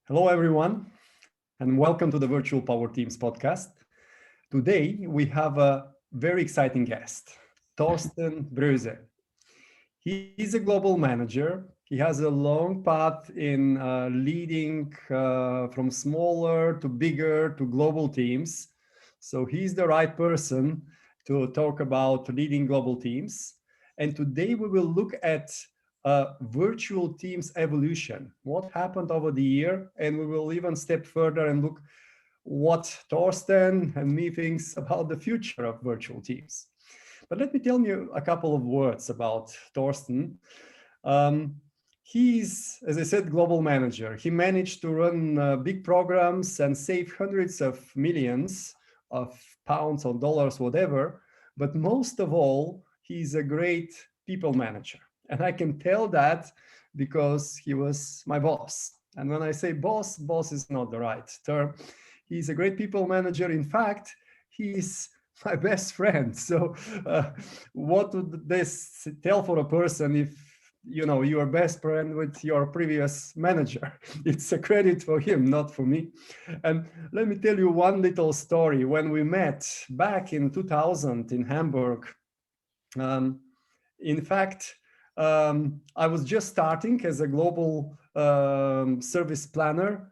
Hello, everyone, and welcome to the Virtual Power Teams podcast. Today, we have a very exciting guest, Thorsten Broese. He's a global manager. He has a long path in leading from smaller to bigger to global teams. So he's the right person to talk about leading global teams. And today we will look at virtual teams evolution, what happened over the year, and we will even step further and look what Thorsten and me thinks about the future of virtual teams. But let me tell you a couple of words about Thorsten. He's, as I said, global manager. He managed to run big programs and save hundreds of millions of pounds or dollars, whatever. But most of all, he's a great people manager. And I can tell that because he was my boss. And when I say boss, boss is not the right term. He's a great people manager. In fact, he's my best friend. So what would this tell for a person if you're best friend with your previous manager? It's a credit for him, not for me. And let me tell you one little story. When we met back in 2000 in Hamburg, in fact, I was just starting as a global service planner.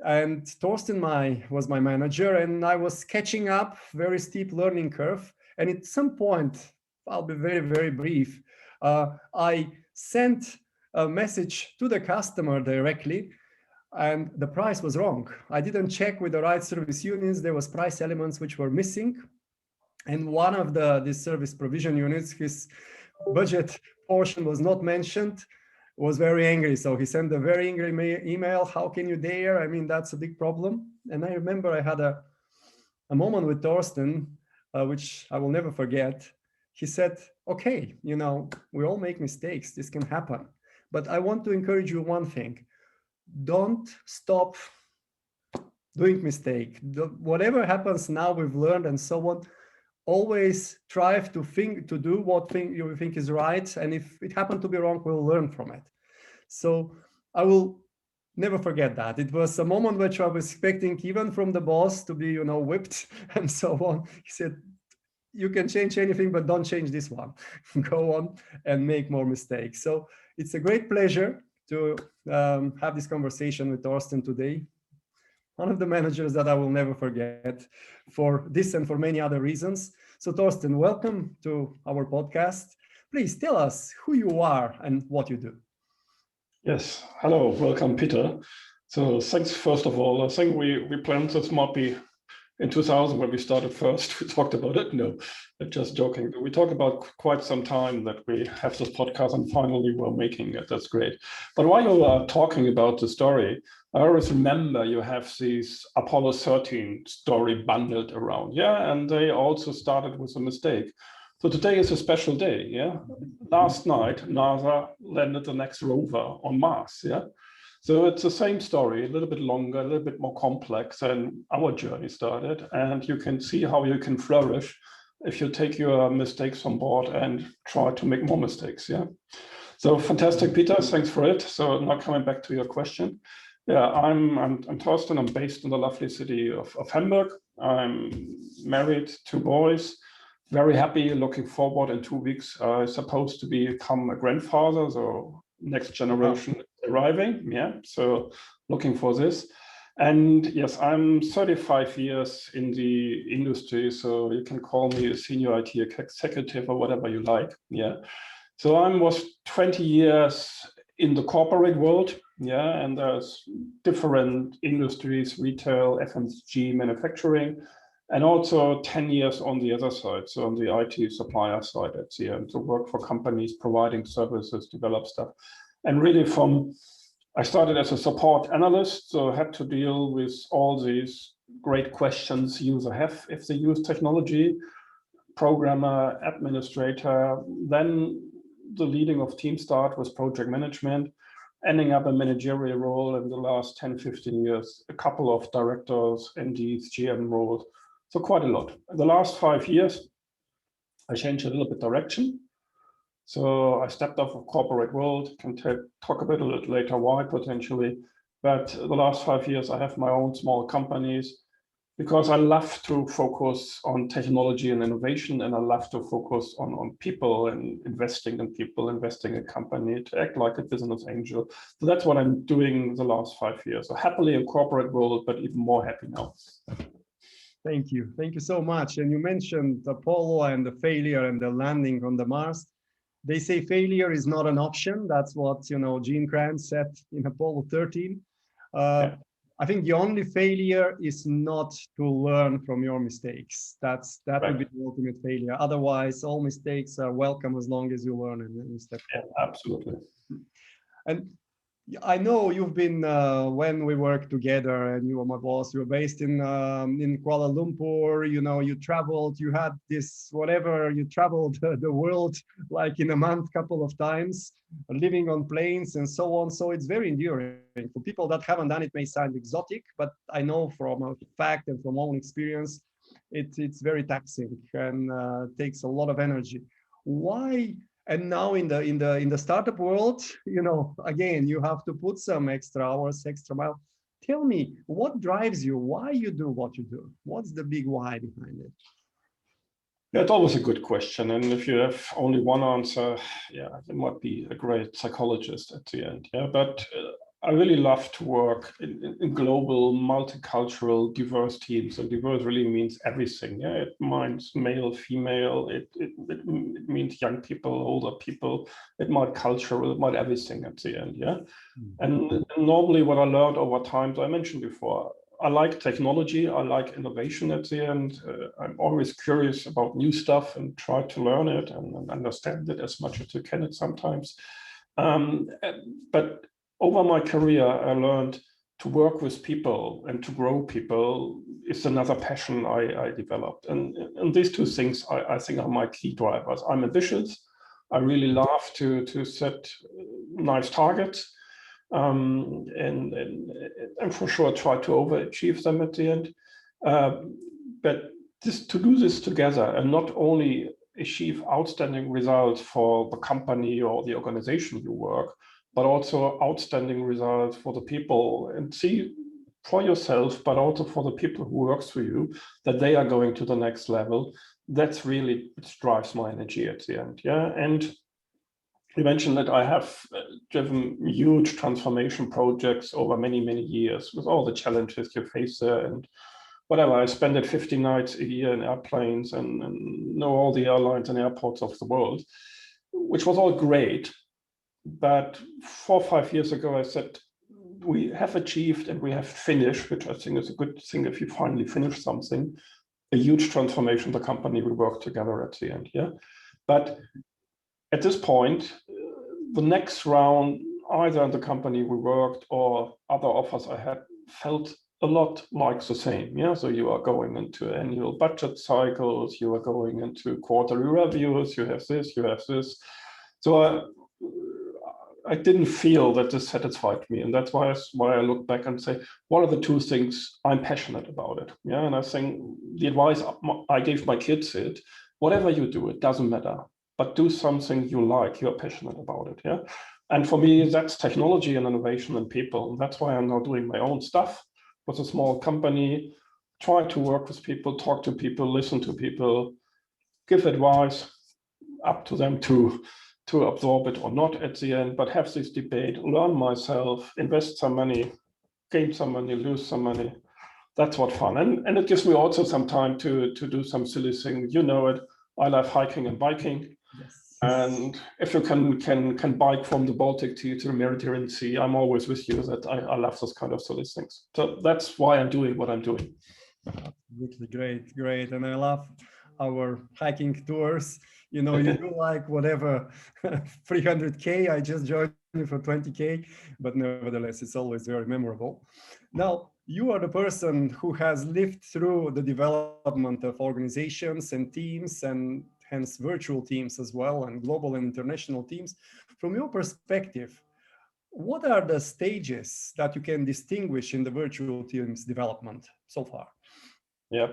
And Thorsten was my manager, and I was catching up, very steep learning curve. And at some point, I'll be very, very brief, I sent a message to the customer directly, and the price was wrong. I didn't check with the right service units. There was price elements which were missing. And one of these service provision units, his budget portion was not mentioned, was very angry. So he sent a very angry email. How can you dare? I mean, that's a big problem. And I remember I had a moment with Thorsten, which I will never forget. He said, okay, we all make mistakes. This can happen. But I want to encourage you one thing. Don't stop doing mistake. Whatever happens now, we've learned and so on. Always try to do what you think is right. And if it happened to be wrong, we'll learn from it. So I will never forget that. It was a moment which I was expecting even from the boss to be, whipped and so on. He said, you can change anything, but don't change this one. Go on and make more mistakes. So it's a great pleasure to have this conversation with Thorsten today. One of the managers that I will never forget for this and for many other reasons. So Thorsten, welcome to our podcast. Please tell us who you are and what you do. Yes, hello, welcome, Peter. So thanks, first of all. I think we planned this might be in 2000 when we started first. We talked about it. No, just joking. We talked about quite some time that we have this podcast and finally we're making it. That's great. But while you are talking about the story, I always remember you have this Apollo 13 story bundled around. Yeah, and they also started with a mistake. So today is a special day, yeah? Last night, NASA landed the next rover on Mars, yeah? So it's the same story, a little bit longer, a little bit more complex than our journey started. And you can see how you can flourish if you take your mistakes on board and try to make more mistakes, yeah? So fantastic, Peter, thanks for it. So now coming back to your question. Yeah, I'm Thorsten, I'm based in the lovely city of Hamburg. I'm married, 2 boys. Very happy, looking forward in 2 weeks. I'm supposed to become a grandfather, so next generation arriving, yeah, so looking for this. And yes, I'm 35 years in the industry, so you can call me a senior IT executive or whatever you like, yeah. So I was 20 years in the corporate world, yeah, and there's different industries, retail, FMCG, manufacturing, and also 10 years on the other side, so on the IT supplier side at CM, to work for companies providing services, develop stuff. And really I started as a support analyst, so I had to deal with all these great questions users have if they use technology, programmer, administrator, then the leading of team start with project management, ending up a managerial role in the last 10, 15 years, a couple of directors, MDs, GM roles. So quite a lot. In the last 5 years, I changed a little bit direction. So I stepped off of corporate world, can talk a bit later why potentially, But the last 5 years, I have my own small companies because I love to focus on technology and innovation, and I love to focus on people and investing in people, investing in a company, to act like a business angel. So that's what I'm doing the last 5 years. So happily in corporate world, but even more happy now. Thank you. Thank you so much. And you mentioned Apollo and the failure and the landing on the Mars. They say failure is not an option. That's what, you know, Gene Kranz said in Apollo 13. Yeah. I think the only failure is not to learn from your mistakes. That would be the ultimate failure. Otherwise, all mistakes are welcome as long as you learn and step forward. Yeah, absolutely. And I know you've been, when we worked together and you were my boss, you were based in Kuala Lumpur, you know, you traveled, you had this, whatever, you traveled the world like in a month, couple of times, living on planes and so on. So it's very enduring. For people that haven't done it, may sound exotic, but I know from a fact and from own experience, it's very taxing and takes a lot of energy. Why? And now in the startup world, you know, again, you have to put some extra hours, extra mile. Tell me, what drives you? Why you do what you do? What's the big why behind it? Yeah, it's always a good question. And if you have only one answer, yeah, you might be a great psychologist at the end. Yeah, but I really love to work in global, multicultural, diverse teams. And diverse really means everything. Yeah, it means male, female. It means young people, older people. It might cultural. It might everything at the end. Yeah, and normally what I learned over time, as I mentioned before, I like technology. I like innovation at the end. I'm always curious about new stuff and try to learn it and understand it as much as you can at sometimes. But over my career, I learned to work with people and to grow people is another passion I developed. And these two things I think are my key drivers. I'm ambitious. I really love to set nice targets. And for sure try to overachieve them at the end. But to do this together and not only achieve outstanding results for the company or the organization you work, but also outstanding results for the people, and see for yourself, but also for the people who works for you, that they are going to the next level. That's really what drives my energy at the end. Yeah, and you mentioned that I have driven huge transformation projects over many, many years with all the challenges you face there and whatever. I spent 50 nights a year in airplanes and know all the airlines and airports of the world, which was all great. But 4 or 5 years ago, I said, we have achieved and we have finished, which I think is a good thing if you finally finish something, a huge transformation of the company. We work together at the end, yeah. But at this point, the next round, either in the company we worked or other offers I had, felt a lot like the same. Yeah, so you are going into annual budget cycles, you are going into quarterly reviews, you have this, you have this. So I didn't feel that this satisfied me, and that's why I look back and say, what are the two things I'm passionate about it? Yeah, and I think the advice I gave my kids is, whatever you do, it doesn't matter, but do something you like, you're passionate about it. Yeah, and for me, that's technology and innovation and people. And that's why I'm now doing my own stuff with a small company, try to work with people, talk to people, listen to people, give advice, up to them to absorb it or not at the end, but have this debate, learn myself, invest some money, gain some money, lose some money. That's what fun. And it gives me also some time to do some silly things. You know it. I love hiking and biking. Yes. And if you can bike from the Baltic Sea to the Mediterranean Sea, I'm always with you. That I love those kind of silly things. So that's why I'm doing what I'm doing. Absolutely great. And I love our hiking tours. You know, you do like whatever 300K. I just joined you for 20K, but nevertheless, it's always very memorable. Now, you are the person who has lived through the development of organizations and teams, and hence virtual teams as well, and global and international teams. From your perspective, what are the stages that you can distinguish in the virtual teams development so far? Yeah,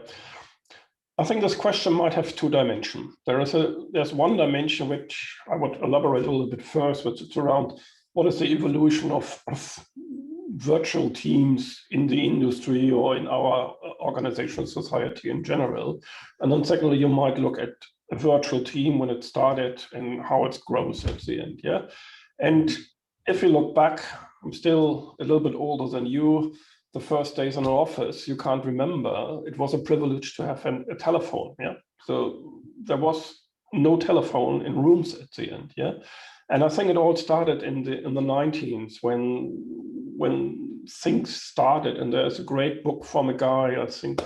I think this question might have two dimensions. There's one dimension which I would elaborate a little bit first, which is around what is the evolution of virtual teams in the industry or in our organizational society in general. And then secondly, you might look at a virtual team when it started and how it grows at the end. Yeah. And if you look back, I'm still a little bit older than you. The first days in an office, you can't remember. It was a privilege to have a telephone. Yeah. So there was no telephone in rooms at the end. Yeah. And I think it all started in the 19s when things started. And there's a great book from a guy, I think,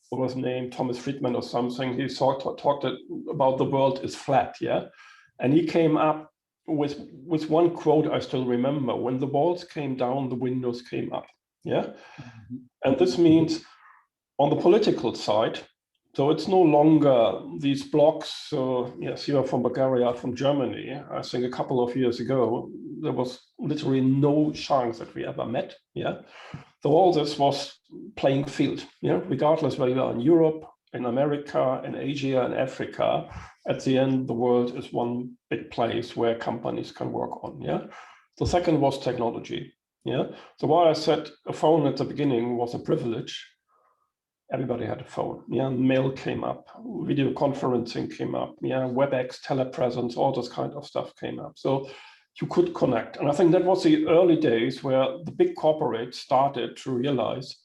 what was his name, Thomas Friedman or something. He talked about the world is flat. Yeah. And he came up with one quote I still remember: when the walls came down, the windows came up. Yeah. Mm-hmm. And this means on the political side, so it's no longer these blocks. So yes, you are from Bulgaria, from Germany. I think a couple of years ago, there was literally no chance that we ever met. Yeah. So all this was playing field. Yeah. Regardless whether you are in Europe, in America, in Asia, and Africa, at the end, the world is one big place where companies can work on. Yeah. The second was technology. Yeah. So why I said a phone at the beginning was a privilege. Everybody had a phone. Yeah. Mail came up, video conferencing came up. Yeah. WebEx, telepresence, all this kind of stuff came up. So you could connect. And I think that was the early days where the big corporates started to realize,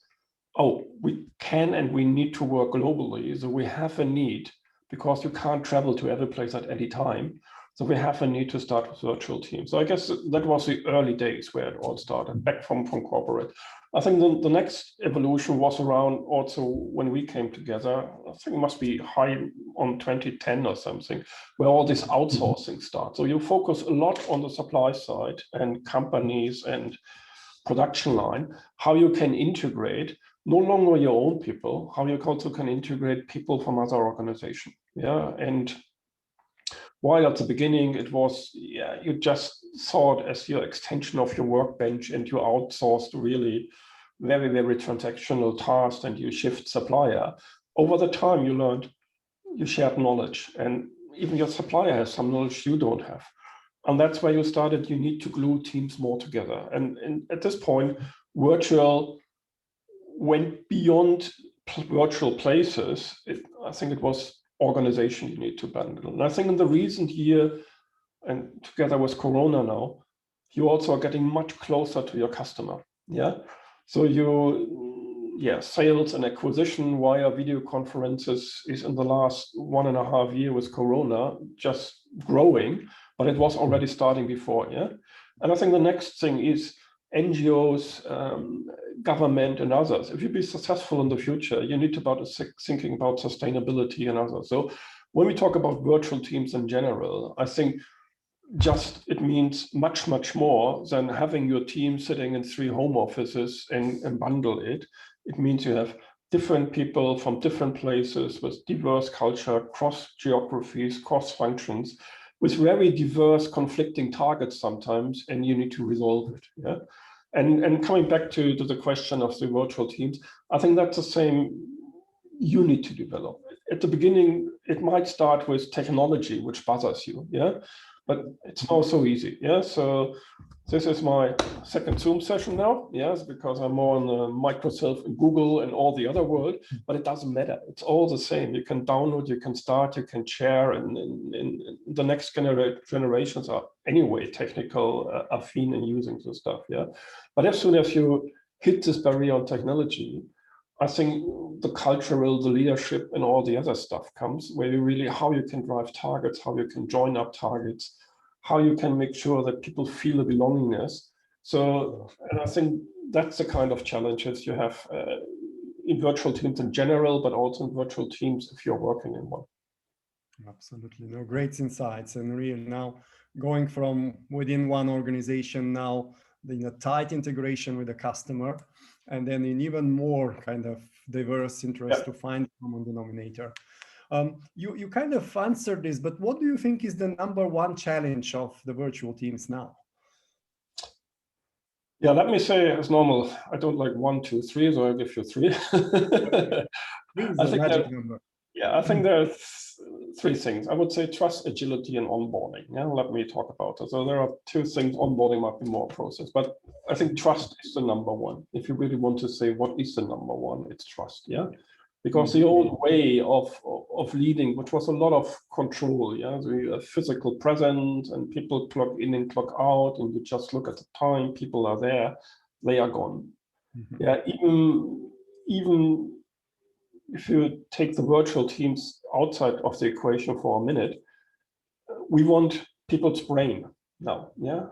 oh, we can and we need to work globally. So we have a need, because you can't travel to every place at any time. So we have a need to start with virtual teams. So I guess that was the early days where it all started, back from corporate. I think the next evolution was around also when we came together. I think it must be high on 2010 or something, where all this outsourcing starts. So you focus a lot on the supply side and companies and production line, how you can integrate no longer your own people, how you also can integrate people from other organizations. Yeah. And while at the beginning it was, yeah, you just saw it as your extension of your workbench and you outsourced really very, very transactional tasks and you shift supplier. Over the time you learned, you shared knowledge, and even your supplier has some knowledge you don't have. And that's where you started, you need to glue teams more together. And at this point, virtual went beyond virtual places. I think it was organization you need to bundle. And I think in the recent year, and together with Corona now, you also are getting much closer to your customer. Yeah. So sales and acquisition via video conferences is in the last 1.5 years with Corona just growing, but it was already starting before. Yeah. And I think the next thing is NGOs, government and others. If you be successful in the future, you need to thinking about sustainability and others. So when we talk about virtual teams in general, I think just it means much, much more than having your team sitting in 3 home offices and bundle it. It means you have different people from different places with diverse culture, cross geographies, cross functions, with very diverse conflicting targets sometimes, and you need to resolve it. Yeah. And coming back to the question of the virtual teams, I think that's the same you need to develop. At the beginning, it might start with technology, which bothers you. Yeah. But it's not so easy. Yeah. So this is my second Zoom session now. Yes, because I'm more on Microsoft and Google and all the other world, but it doesn't matter. It's all the same. You can download, you can start, you can share, and the next generations are anyway technical affine in using this stuff. Yeah. But as soon as you hit this barrier on technology, I think the cultural, the leadership, and all the other stuff comes, where you really, how you can drive targets, how you can join up targets, how you can make sure that people feel a belongingness. So, and I think that's the kind of challenges you have in virtual teams in general, but also in virtual teams if you're working in one. Absolutely. No, great insights. And really now going from within one organization now, in a tight integration with the customer, and then in even more kind of diverse interest to find common denominator. You kind of answered this, but what do you think is the #1 challenge of the virtual teams now? Yeah, let me say as normal, I don't like 1, 2, 3, so I'll give you 3. Please, a magic number. Yeah, I think there's three things. I would say trust, agility, and onboarding. Yeah, let me talk about it. So there are two things. Onboarding might be more process, but I think trust is the number one. If you really want to say what is the number one, it's trust. Yeah, because the old way of leading, which was a lot of control, yeah, the physical presence and people clock in and clock out, and you just look at the time, people are there, they are gone. Yeah, even if you take the virtual teams outside of the equation for a minute, we want people's brain now. Yeah.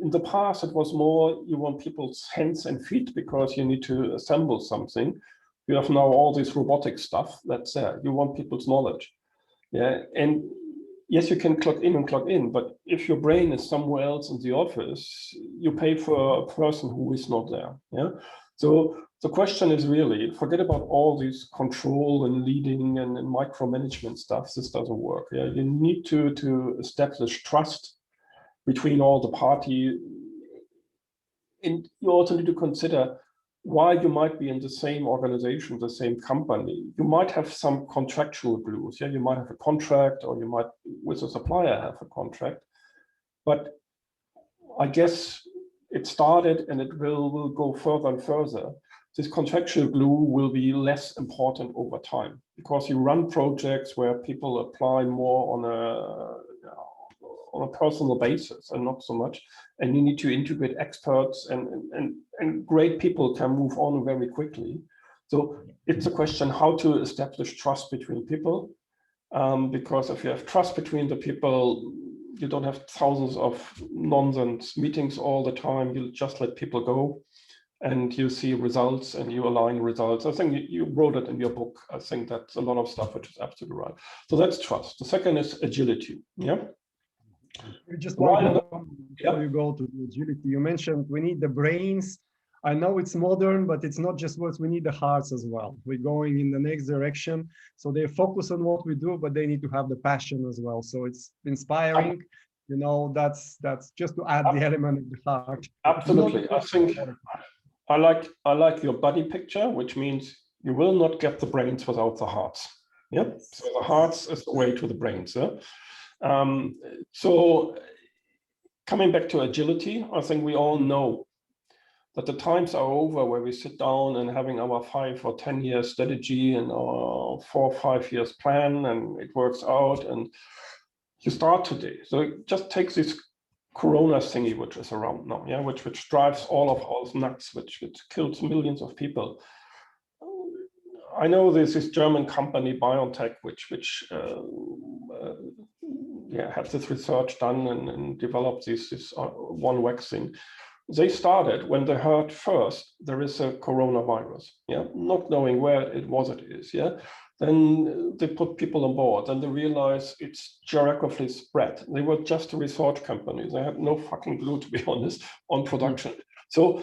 In the past, it was more you want people's hands and feet because you need to assemble something. You have now all this robotic stuff that's there. You want people's knowledge. Yeah. And yes, you can clock in and clock in, but if your brain is somewhere else in the office, you pay for a person who is not there. Yeah. So the question is really, forget about all these control and leading and micromanagement stuff. This doesn't work. Yeah, you need to establish trust between all the parties, and you also need to consider why you might be in the same organization, the same company. You might have some contractual glues. Yeah, you might have a contract, or you might, with a supplier, have a contract. But I guess it started, and it will go further and further. This contractual glue will be less important over time because you run projects where people apply more on a personal basis and not so much. And you need to integrate experts, and great people can move on very quickly. So it's a question how to establish trust between people. Because if you have trust between the people, you don't have thousands of nonsense meetings all the time. You just let people go, and you see results, and you align results. I think you wrote it in your book. I think that's a lot of stuff which is absolutely right. So that's trust. The second is agility. Yeah. Just before you go to the agility, you mentioned we need the brains. I know it's modern, but it's not just words. We need the hearts as well. We're going in the next direction. So they focus on what we do, but they need to have the passion as well. So it's inspiring. You know, that's just to add the element of the heart. Absolutely. I think I like your body picture, which means you will not get the brains without the hearts. Yep. So the hearts is the way to the brains. Yeah? So coming back to agility, I think we all know that the times are over where we sit down and having our 5 or 10 year strategy and our 4 or 5 years plan, and it works out, and you start today. So just take this Corona thingy, which is around now, yeah, which drives all of us nuts, which kills millions of people. I know there's this German company, BioNTech, which had this research done and developed this one vaccine. They started when they heard first there is a coronavirus, yeah, not knowing where it is, yeah. Then they put people on board, and they realized it's geographically spread. They were just a research company. They had no fucking clue, to be honest, on production. So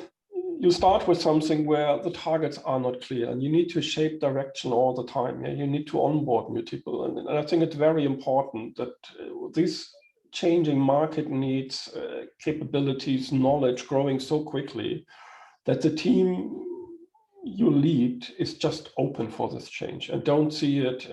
you start with something where the targets are not clear, and you need to shape direction all the time. Yeah? You need to onboard new people. And I think it's very important that these changing market needs, capabilities, knowledge growing so quickly that the team you lead is just open for this change and don't see it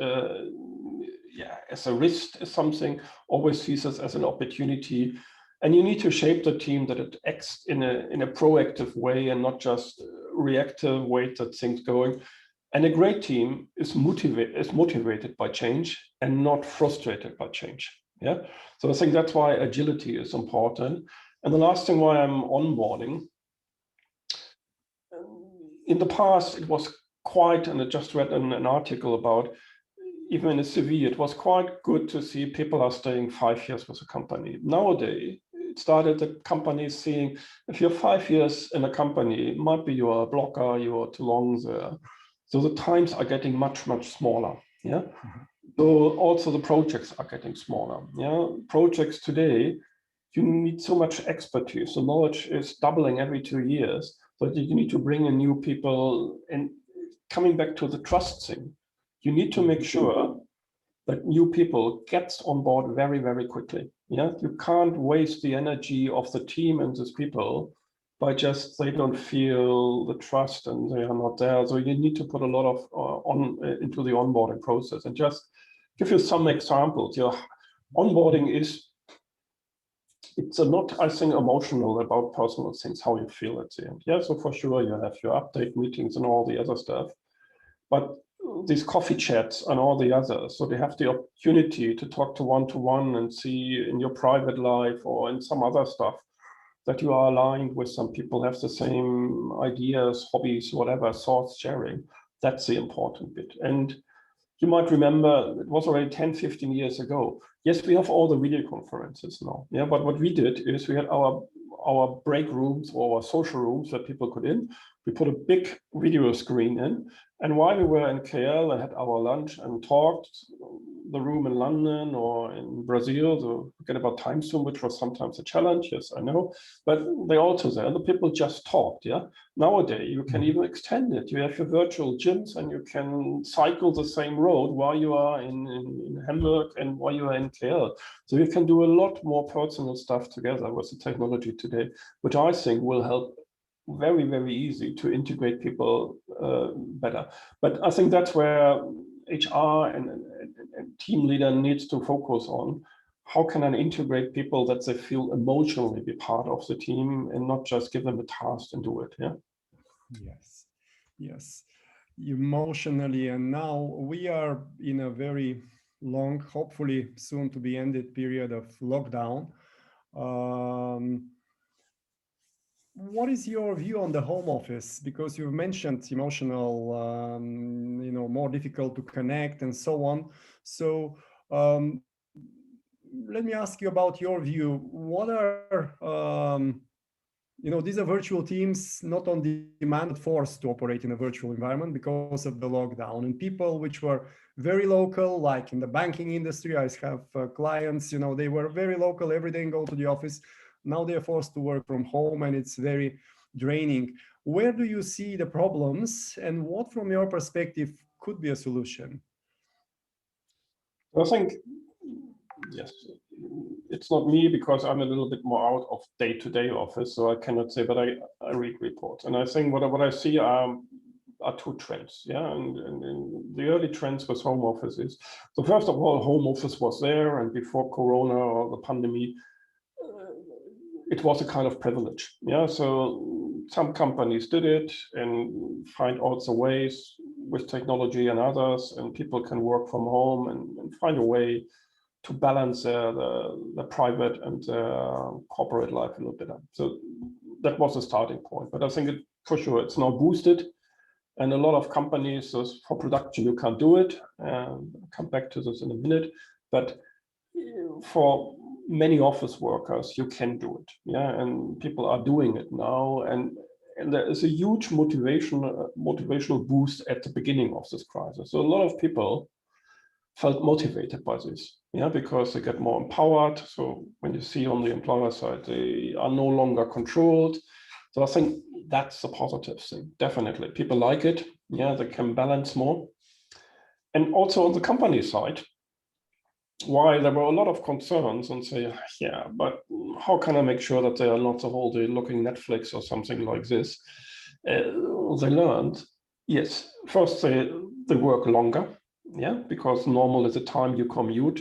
as a risk, as something, always sees it as an opportunity. And you need to shape the team that it acts in a proactive way and not just reactive, wait that things going. And a great team is motivated by change and not frustrated by change. Yeah. So I think that's why agility is important. And the last thing why I'm onboarding. In the past, it was quite, and I just read an article about, even in a CV, it was quite good to see people are staying 5 years with a company. Nowadays, it started the companies seeing, if you're 5 years in a company, it might be you're a blocker, you're too long there. So the times are getting much, much smaller. Yeah. So also the projects are getting smaller. Yeah. Projects today, you need so much expertise. The knowledge is doubling every 2 years. So you need to bring in new people. And coming back to the trust thing, you need to make sure that new people get on board very, very quickly. Yeah, you can't waste the energy of the team and these people by just they don't feel the trust and they are not there. So you need to put a lot of into the onboarding process and just give you some examples. Your onboarding it's a not, I think, emotional about personal things, how you feel at the end. Yeah, so for sure you have your update meetings and all the other stuff, but these coffee chats and all the others, so they have the opportunity to talk to one and see in your private life or in some other stuff that you are aligned with some people, have the same ideas, hobbies, whatever, thoughts sharing. That's the important bit. And you might remember it was already 10, 15 years ago. Yes, we have all the video conferences now. Yeah, but what we did is we had our break rooms or our social rooms that people could in. We put a big video screen in. And while we were in KL and had our lunch and talked, the room in London or in Brazil, so forget about time zone, which was sometimes a challenge. Yes, I know, but they also there. The people just talked. Yeah. Nowadays, you can even extend it. You have your virtual gyms and you can cycle the same road while you are in Hamburg and while you are in KL. So you can do a lot more personal stuff together with the technology today, which I think will help very, very easy to integrate people better. But I think that's where HR and team leader needs to focus on. How can I integrate people that they feel emotionally be part of the team and not just give them a task and do it? Yeah. Yes, yes, emotionally. And now we are in a very long, hopefully soon to be ended period of lockdown. What is your view on the home office? Because you've mentioned emotional, more difficult to connect and so on. So let me ask you about your view. What are these are virtual teams, not on demand, but forced to operate in a virtual environment because of the lockdown. And people which were very local, like in the banking industry, I have clients, they were very local, every day go to the office. Now they're forced to work from home and it's very draining. Where do you see the problems and what, from your perspective, could be a solution? I think, yes, it's not me because I'm a little bit more out of day-to-day office, so I cannot say, but I read reports. And I think what I see are two trends. Yeah, and the early trends with home office is, so first of all, home office was there, and before Corona or the pandemic, it was a kind of privilege. Yeah, so some companies did it and find also ways with technology and others, and people can work from home and find a way to balance the private and corporate life a little bit. So that was the starting point. But I think for sure it's now boosted, and a lot of companies, so for production you can't do it. I'll come back to this in a minute, but for many office workers you can do it. Yeah, and people are doing it now, and there is a huge motivational boost at the beginning of this crisis. So a lot of people felt motivated by this, yeah, because they get more empowered. So when you see on the employer side, they are no longer controlled. So I think that's a positive thing. Definitely, people like it. Yeah, they can balance more. And also on the company side, why there were a lot of concerns and say, yeah, but how can I make sure that they are not the whole day looking Netflix or something like this? They learned, yes, first they work longer. Yeah, because normal is the time you commute.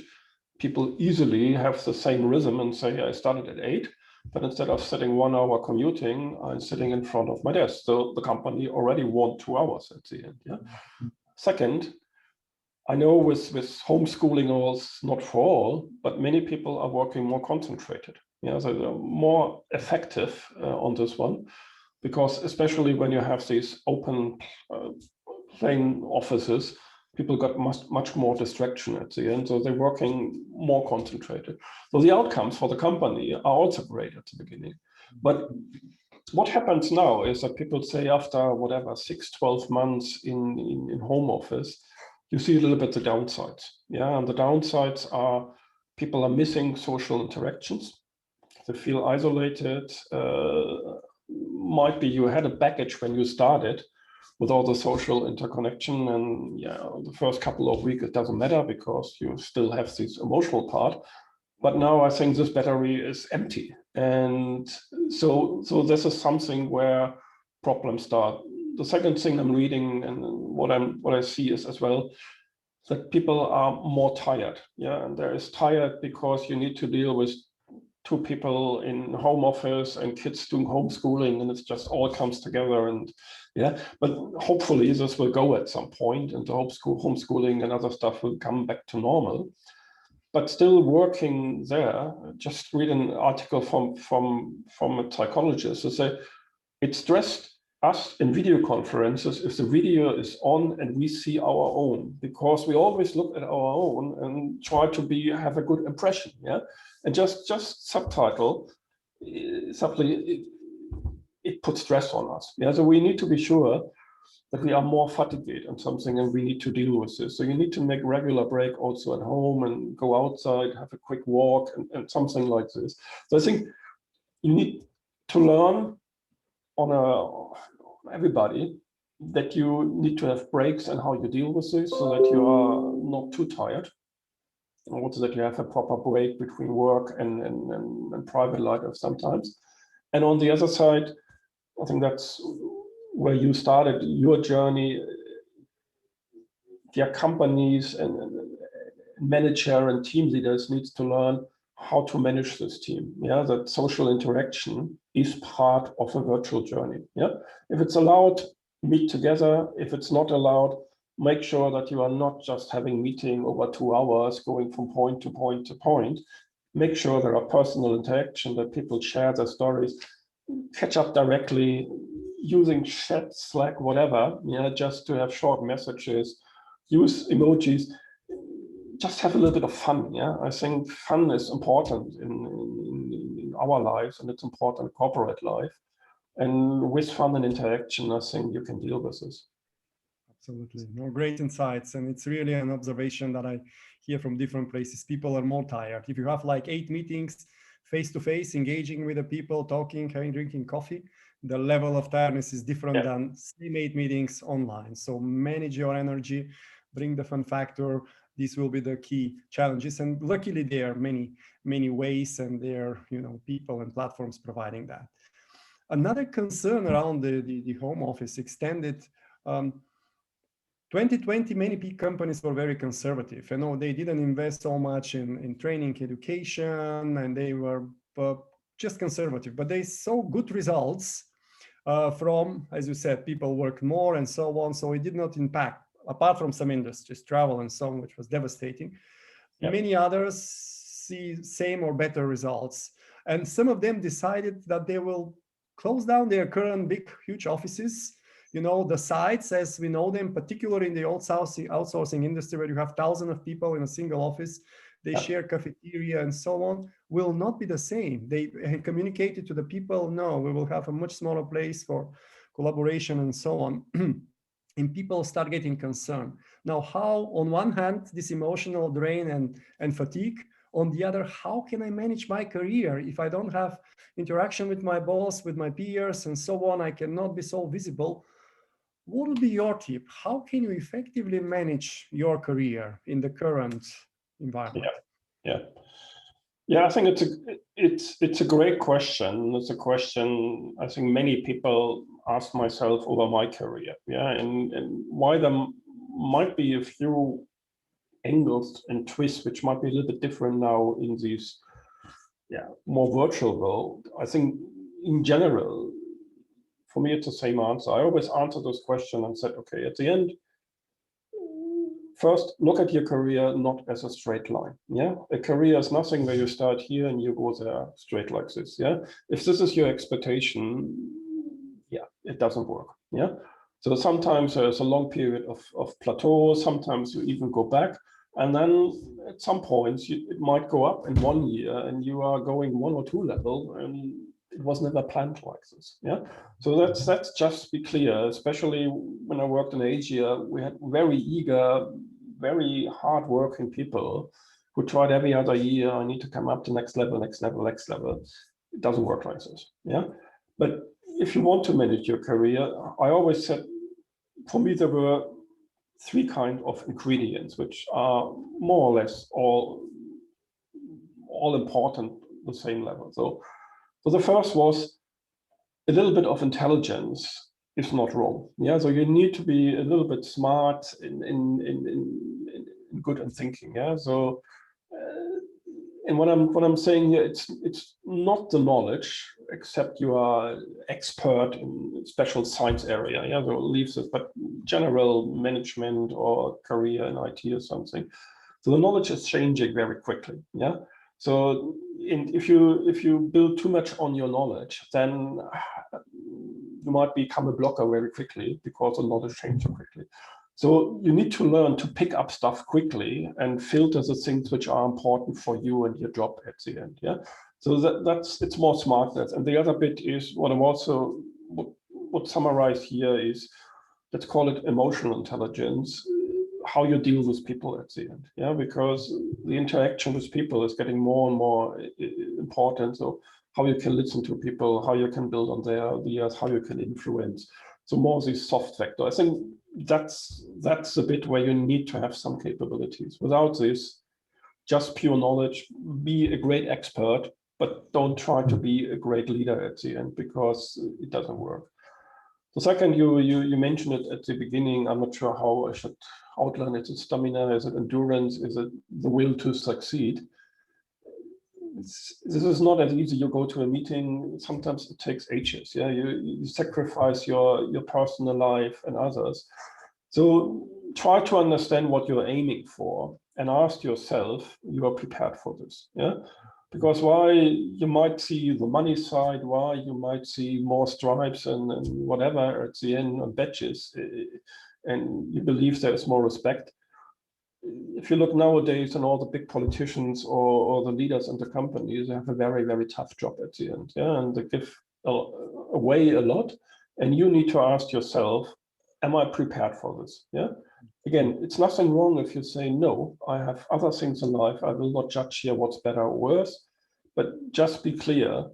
People easily have the same rhythm and say, I started at 8, but instead of sitting 1 hour commuting, I'm sitting in front of my desk. So the company already won 2 hours at the end. Yeah. Second, I know with homeschooling was not for all, but many people are working more concentrated. Yeah, so they're more effective on this one, because especially when you have these open plain offices, people got much more distraction at the end, so they're working more concentrated. So the outcomes for the company are also great at the beginning. But what happens now is that people say after whatever 6-12 months in home office, you see a little bit the downsides. Yeah, and the downsides are people are missing social interactions. They feel isolated. Might be you had a baggage when you started with all the social interconnection, and yeah, the first couple of weeks it doesn't matter because you still have this emotional part. But now I think this battery is empty, and so this is something where problems start. The second thing I'm reading and what I see is as well, that people are more tired. Yeah, and there is tired because you need to deal with two people in home office and kids doing homeschooling, and it's just all comes together. And yeah, but hopefully this will go at some point, and the homeschooling and other stuff will come back to normal. But still working there, just read an article from a psychologist who said it stressed us in video conferences if the video is on and we see our own, because we always look at our own and try to have a good impression. Yeah, and just subtitle subtly it puts stress on us. Yeah, so we need to be sure that we are more fatigued on something and we need to deal with this. So you need to make regular break also at home and go outside, have a quick walk and something like this. So I think you need to learn on everybody that you need to have breaks and how you deal with this so that you are not too tired. And also that you have a proper break between work and private life sometimes. And on the other side, I think that's where you started your journey. Their companies and manager and team leaders needs to learn how to manage this team. Yeah, that social interaction is part of a virtual journey. Yeah, if it's allowed, meet together. If it's not allowed, make sure that you are not just having meeting over 2 hours, going from point to point to point. Make sure there are personal interaction, that people share their stories, catch up directly, using chat, Slack, whatever, yeah, just to have short messages, use emojis, just have a little bit of fun. Yeah, I think fun is important in our lives, and it's important in corporate life. And with fun and interaction, I think you can deal with this. Absolutely. No, great insights. And it's really an observation that I hear from different places. People are more tired. If you have like 8 meetings face-to-face, engaging with the people, talking, drinking coffee, the level of tiredness is different than same 8 meetings online. So manage your energy, bring the fun factor. These will be the key challenges. And luckily there are many ways, and there are, people and platforms providing that. Another concern around the home office extended 2020, many big companies were very conservative. They didn't invest so much in training, education, and they were just conservative. But they saw good results from, as you said, people work more and so on. So it did not impact, apart from some industries, travel and so on, which was devastating. Yep. Many others see same or better results. And some of them decided that they will close down their current big, huge offices. The sites as we know them, particularly in the outsourcing industry, where you have thousands of people in a single office, they share cafeteria and so on, will not be the same. They communicated to the people, no, we will have a much smaller place for collaboration and so on. And people start getting concerned. Now, how, on one hand, this emotional drain and fatigue, on the other, how can I manage my career if I don't have interaction with my boss, with my peers and so on? I cannot be so visible. What would be your tip? How can you effectively manage your career in the current environment? Yeah. I think it's a great question. It's a question I think many people ask myself over my career. Yeah, and why there might be a few angles and twists which might be a little bit different now in this more virtual world. I think in general, for me, it's the same answer. I always answer this question and said, okay, at the end, first, look at your career not as a straight line. Yeah, a career is nothing where you start here and you go there straight like this. Yeah, if this is your expectation, it doesn't work. Yeah, so sometimes there's a long period of plateau. Sometimes you even go back, and then at some points it might go up in 1 year, and you are going 1 or 2 level, and it was never planned like this. Yeah, so that's just be clear. Especially when I worked in Asia, we had very eager, very hard-working people who tried every other year. I need to come up to next level, next level, next level. It doesn't work like this. Yeah, but if you want to manage your career, I always said, for me, there were 3 kinds of ingredients which are more or less all important the same level. So the first was a little bit of intelligence is not wrong. Yeah, so you need to be a little bit smart good in thinking. Yeah. So, and what I'm saying here, it's not the knowledge, except you are expert in special science area. Yeah. So leaves it, but general management or career in IT or something. So the knowledge is changing very quickly. Yeah. So if you build too much on your knowledge, then you might become a blocker very quickly because the knowledge changes quickly. So you need to learn to pick up stuff quickly and filter the things which are important for you and your job at the end. Yeah. So it's more smartness. And the other bit is what I'm also would summarize here is, let's call it emotional intelligence, how you deal with people at the end. Yeah, because the interaction with people is getting more and more important. So how you can listen to people, how you can build on their ideas, how you can influence. So more of this soft factor. I think that's the bit where you need to have some capabilities. Without this, just pure knowledge, be a great expert, but don't try to be a great leader at the end, because it doesn't work. The second, you mentioned it at the beginning. I'm not sure how I should outline it. Is it stamina? Is it endurance? Is it the will to succeed? This is not as easy. You go to a meeting, sometimes it takes ages. Yeah, you sacrifice your personal life and others. So try to understand what you're aiming for and ask yourself, you are prepared for this. Yeah. Because why you might see the money side, why you might see more stripes and whatever at the end of badges, and you believe there is more respect. If you look nowadays and all the big politicians or the leaders in the companies, they have a very, very tough job at the end. Yeah, and they give away a lot. And you need to ask yourself, am I prepared for this? Yeah. Again, it's nothing wrong if you say, no, I have other things in life. I will not judge here what's better or worse, but just be clear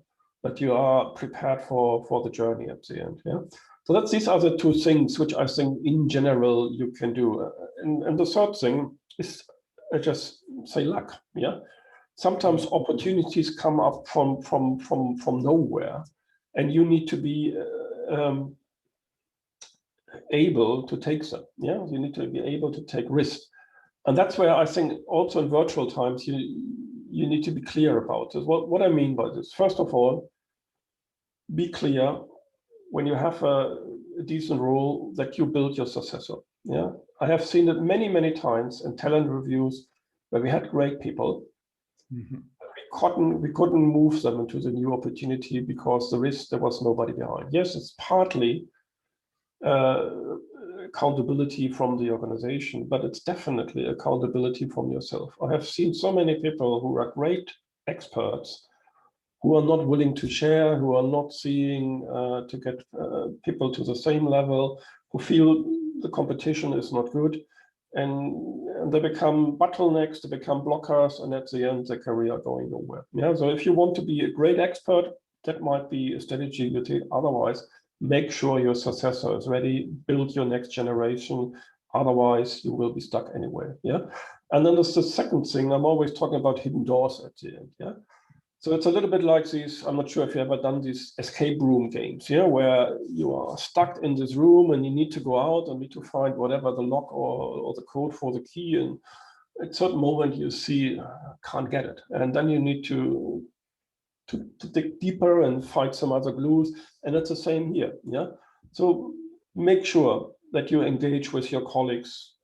that you are prepared for the journey at the end. Yeah. So these are the two things which I think in general you can do. And the third thing is, I just say luck. Yeah. Sometimes opportunities come up from nowhere, and you need to be able to take them. Yeah, you need to be able to take risks, and that's where I think also in virtual times you need to be clear about this. What I mean by this, first of all, be clear when you have a decent role that you build your successor. Yeah, I have seen it many times in talent reviews where we had great people. We couldn't move them into the new opportunity because there was nobody behind. Yes, it's partly accountability from the organization, but it's definitely accountability from yourself. I have seen so many people who are great experts who are not willing to share, who are not seeing to get people to the same level, who feel the competition is not good, and they become bottlenecks, they become blockers, and at the end, their career going nowhere. Yeah. So if you want to be a great expert, that might be a strategy you take. Otherwise, make sure your successor is ready, build your next generation. Otherwise, you will be stuck anyway. Yeah. And then there's the second thing. I'm always talking about hidden doors at the end. Yeah. So it's a little bit like these, I'm not sure if you've ever done these escape room games, yeah, where you are stuck in this room and you need to go out and need to find whatever the lock or the code for the key. And at a certain moment you see, can't get it. And then you need to dig deeper and find some other clues. And it's the same here. Yeah. So make sure that you engage with your colleagues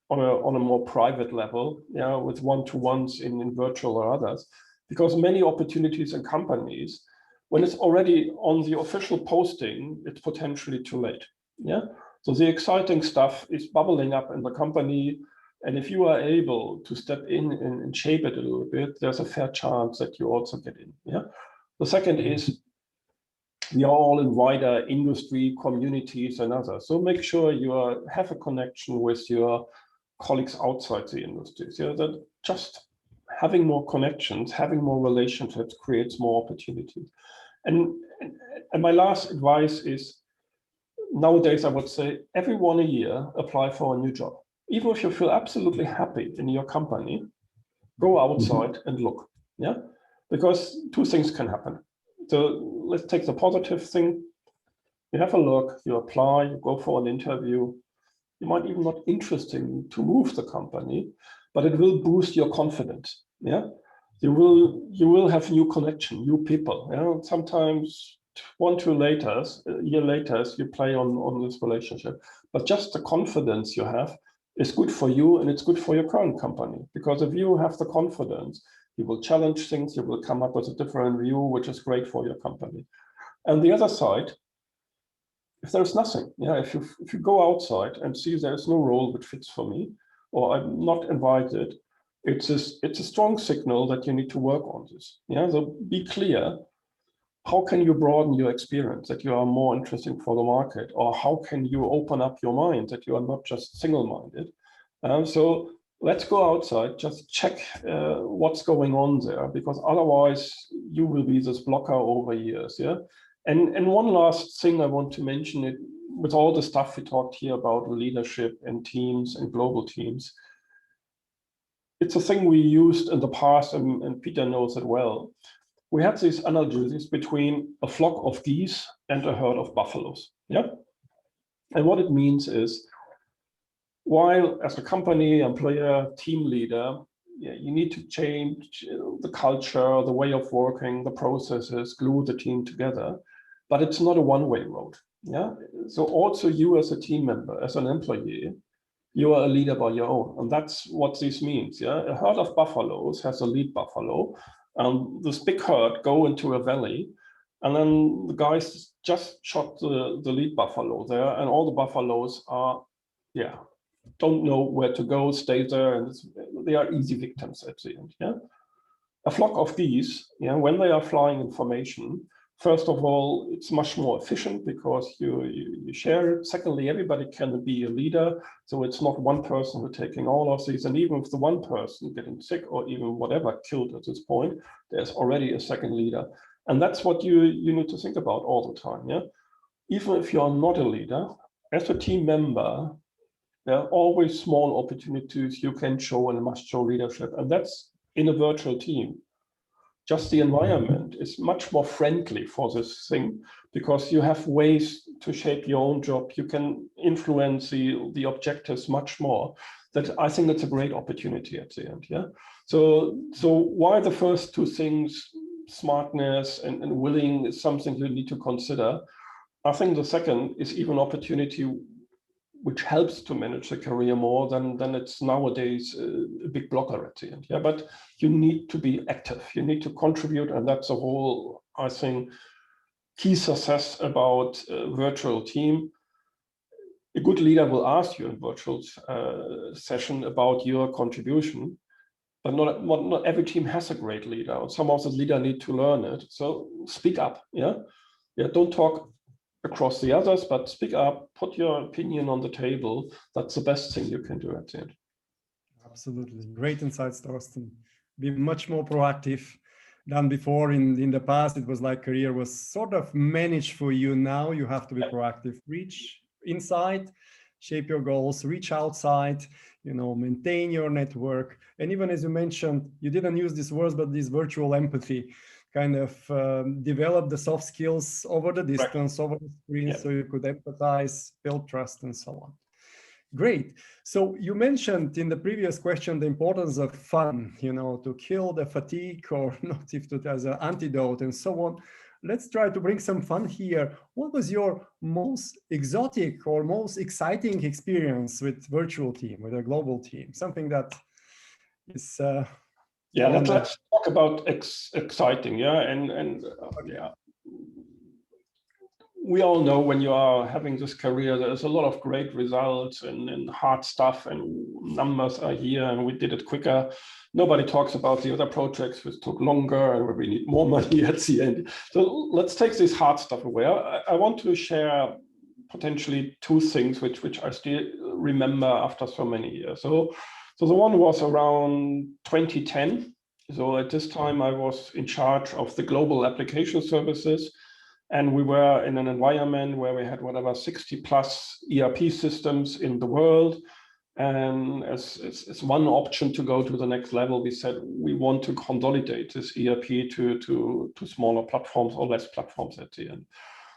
on a more private level, yeah, with one-to-ones in virtual or others, because many opportunities in companies, when it's already on the official posting, it's potentially too late. Yeah. So the exciting stuff is bubbling up in the company. And if you are able to step in and shape it a little bit, there's a fair chance that you also get in. Yeah. The second is, we are all in wider industry communities and others. So make sure you have a connection with your colleagues outside the industry. So that just having more connections, having more relationships creates more opportunities. And my last advice is, nowadays I would say every 1 year apply for a new job. Even if you feel absolutely happy in your company, go outside and look. Yeah, because two things can happen. So let's take the positive thing. You have a look, you apply, you go for an interview. You might even not interesting to move the company, but it will boost your confidence. Yeah, you will have new connection, new people. Yeah, sometimes 1-2 year later, you play on this relationship, but just the confidence you have is good for you, and it's good for your current company, because if you have the confidence, you will challenge things, you will come up with a different view, which is great for your company. And the other side, if there's nothing, yeah, if you go outside and see there's no role which fits for me, or I'm not invited, it's a strong signal that you need to work on this. Yeah, so be clear. How can you broaden your experience, that you are more interesting for the market, or how can you open up your mind, that you are not just single-minded? So let's go outside, just check what's going on there, because otherwise you will be this blocker over years. Yeah. And one last thing I want to mention, it with all the stuff we talked here about leadership and teams and global teams, it's a thing we used in the past, and Peter knows it well. We had these analogies between a flock of geese and a herd of buffaloes. Yeah. And what it means is, while as a company, employer, team leader, yeah, you need to change the culture, the way of working, the processes, glue the team together, but it's not a one-way road. Yeah. So also you as a team member, as an employee, you are a leader by your own. And that's what this means. Yeah. A herd of buffaloes has a lead buffalo. This big herd go into a valley, and then the guys just shot the lead buffalo there, and all the buffaloes are, yeah, don't know where to go, stay there, and they are easy victims at the end. Yeah, a flock of geese, yeah, when they are flying information, first of all, it's much more efficient because you share it. Secondly, everybody can be a leader, so it's not one person who's taking all of these. And even if the one person getting sick or even whatever killed at this point, there's already a second leader. And that's what you need to think about all the time. Yeah, even if you are not a leader, as a team member, there are always small opportunities you can show and must show leadership, and that's in a virtual team. Just the environment is much more friendly for this thing, because you have ways to shape your own job. You can influence the objectives much more. That I think it's a great opportunity at the end. Yeah. So while the first two things, smartness and willing, is something you need to consider, I think the second is even opportunity which helps to manage the career more than it's nowadays a big blocker at the end. Yeah, but you need to be active. You need to contribute, and that's a whole, I think, key success about a virtual team. A good leader will ask you in virtual session about your contribution, but not every team has a great leader. Some of the leader need to learn it. So speak up. Yeah, don't talk across the others, but speak up, put your opinion on the table. That's the best thing you can do at the end. Absolutely. Great insights, Thorsten. Be much more proactive than before. In the past, it was like career was sort of managed for you. Now you have to be proactive. Reach inside, shape your goals, reach outside, maintain your network. And even as you mentioned, you didn't use these words, but this virtual empathy, kind of develop the soft skills over the distance, over the screen, so you could empathize, build trust, and so on. Great. So you mentioned in the previous question the importance of fun, to kill the fatigue, or not if it as an antidote and so on. Let's try to bring some fun here. What was your most exotic or most exciting experience with virtual team, with a global team? Something that is let's talk about exciting. We all know when you are having this career, there's a lot of great results and hard stuff, and numbers are here, and we did it quicker. Nobody talks about the other projects which took longer and where we need more money at the end. So let's take this hard stuff away. I want to share potentially two things which I still remember after so many years. So the one was around 2010. So at this time, I was in charge of the global application services, and we were in an environment where we had 60 plus ERP systems in the world. And as one option to go to the next level, we said we want to consolidate this ERP to smaller platforms or less platforms at the end.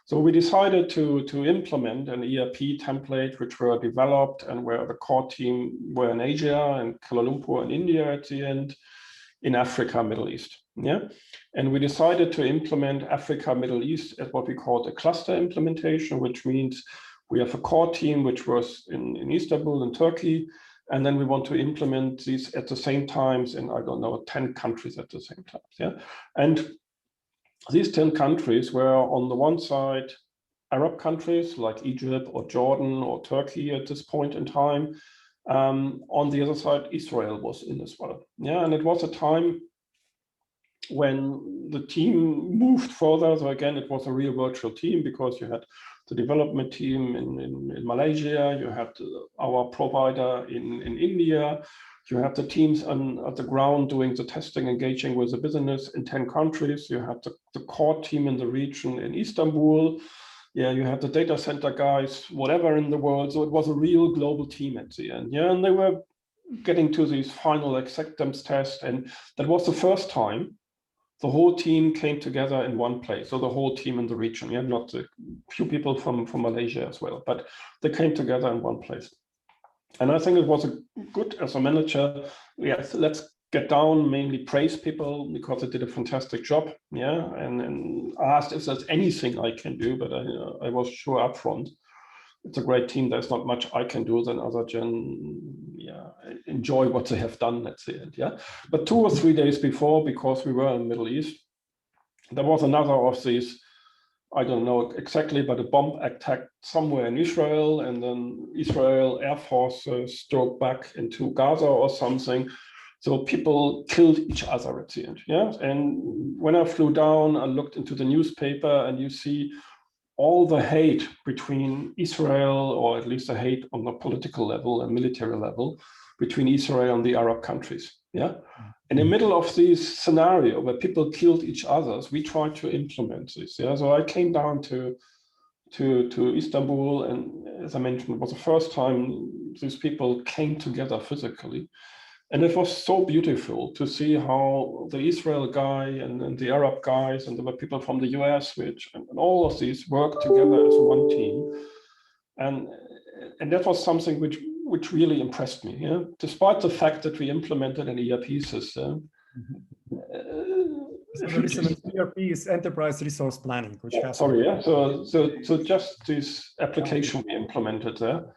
So we decided to implement an ERP template, which were developed and where the core team were in Asia and Kuala Lumpur and India at the end, in Africa, Middle East. Yeah. And we decided to implement Africa, Middle East as what we called a cluster implementation, which means we have a core team, which was in Istanbul in Turkey. And then we want to implement these at the same times in, I don't know, 10 countries at the same time. Yeah. And these 10 countries were on the one side, Arab countries like Egypt or Jordan or Turkey at this point in time. On the other side, Israel was in as well. Yeah, and it was a time when the team moved further. So again, it was a real virtual team because you had the development team in Malaysia, you had our provider in India, you had the teams at the ground doing the testing, engaging with the business in 10 countries, you had the core team in the region in Istanbul, yeah, you had the data center guys, whatever in the world. So it was a real global team at the end. Yeah, and they were getting to these final acceptance tests. And that was the first time the whole team came together in one place. So the whole team in the region, yeah, not a few people from Malaysia as well, but they came together in one place. And I think it was a good, as a manager, yes, let's get down, mainly praise people because they did a fantastic job. Yeah, and asked if there's anything I can do, but I was sure upfront. It's a great team. There's not much I can do than other enjoy what they have done at the end. Yeah, but 2 or 3 days before, because we were in the Middle East, there was another of these, I don't know exactly, but a bomb attack somewhere in Israel, and then Israel Air Force struck back into Gaza or something. So people killed each other at the end. Yeah, and when I flew down, I looked into the newspaper, and you see all the hate between Israel, or at least the hate on the political level and military level, between Israel and the Arab countries. Yeah. In the middle of this scenario where people killed each other, we tried to implement this. Yeah. So I came down to Istanbul, and as I mentioned, it was the first time these people came together physically. And it was so beautiful to see how the Israel guy and the Arab guys, and there were people from the US, and all of these worked together as one team. And that was something which really impressed me. Yeah? Despite the fact that we implemented an ERP system. ERP is enterprise resource planning, which has. Sorry, yeah. So just this application we implemented there,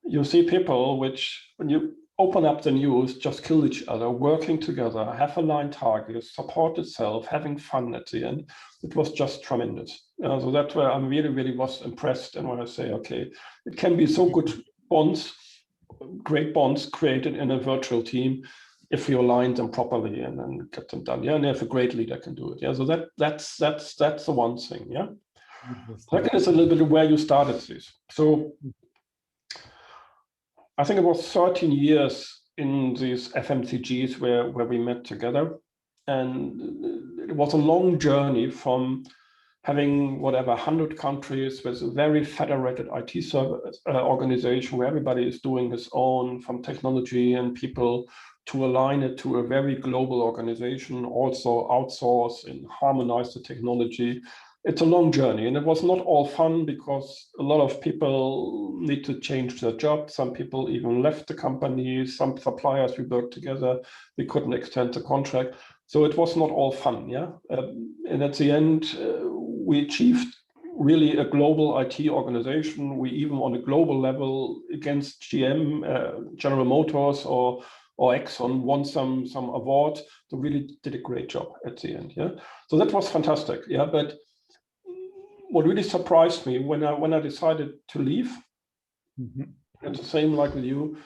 you see people which, when you open up the news, just kill each other, working together, have aligned targets, support itself, having fun at the end. It was just tremendous. So that's where I'm really was impressed. And when I say, okay, it can be so good bonds, great bonds created in a virtual team if you align them properly and then get them done. Yeah, and if a great leader can do it. Yeah, so that's the one thing. Yeah. Second is a little bit where you started this. So I think it was 13 years in these FMCGs where we met together. And it was a long journey from having whatever 100 countries with a very federated IT service organization where everybody is doing his own, from technology and people, to align it to a very global organization, also outsource and harmonize the technology. It's a long journey, and it was not all fun because a lot of people need to change their job. Some people even left the company. Some suppliers we worked together, we couldn't extend the contract. So it was not all fun, yeah. And at the end, we achieved really a global IT organization. We even on a global level against GM, General Motors or Exxon won some awards. So really did a great job at the end, yeah. So that was fantastic, yeah. But what really surprised me when I decided to leave, and the same like with you,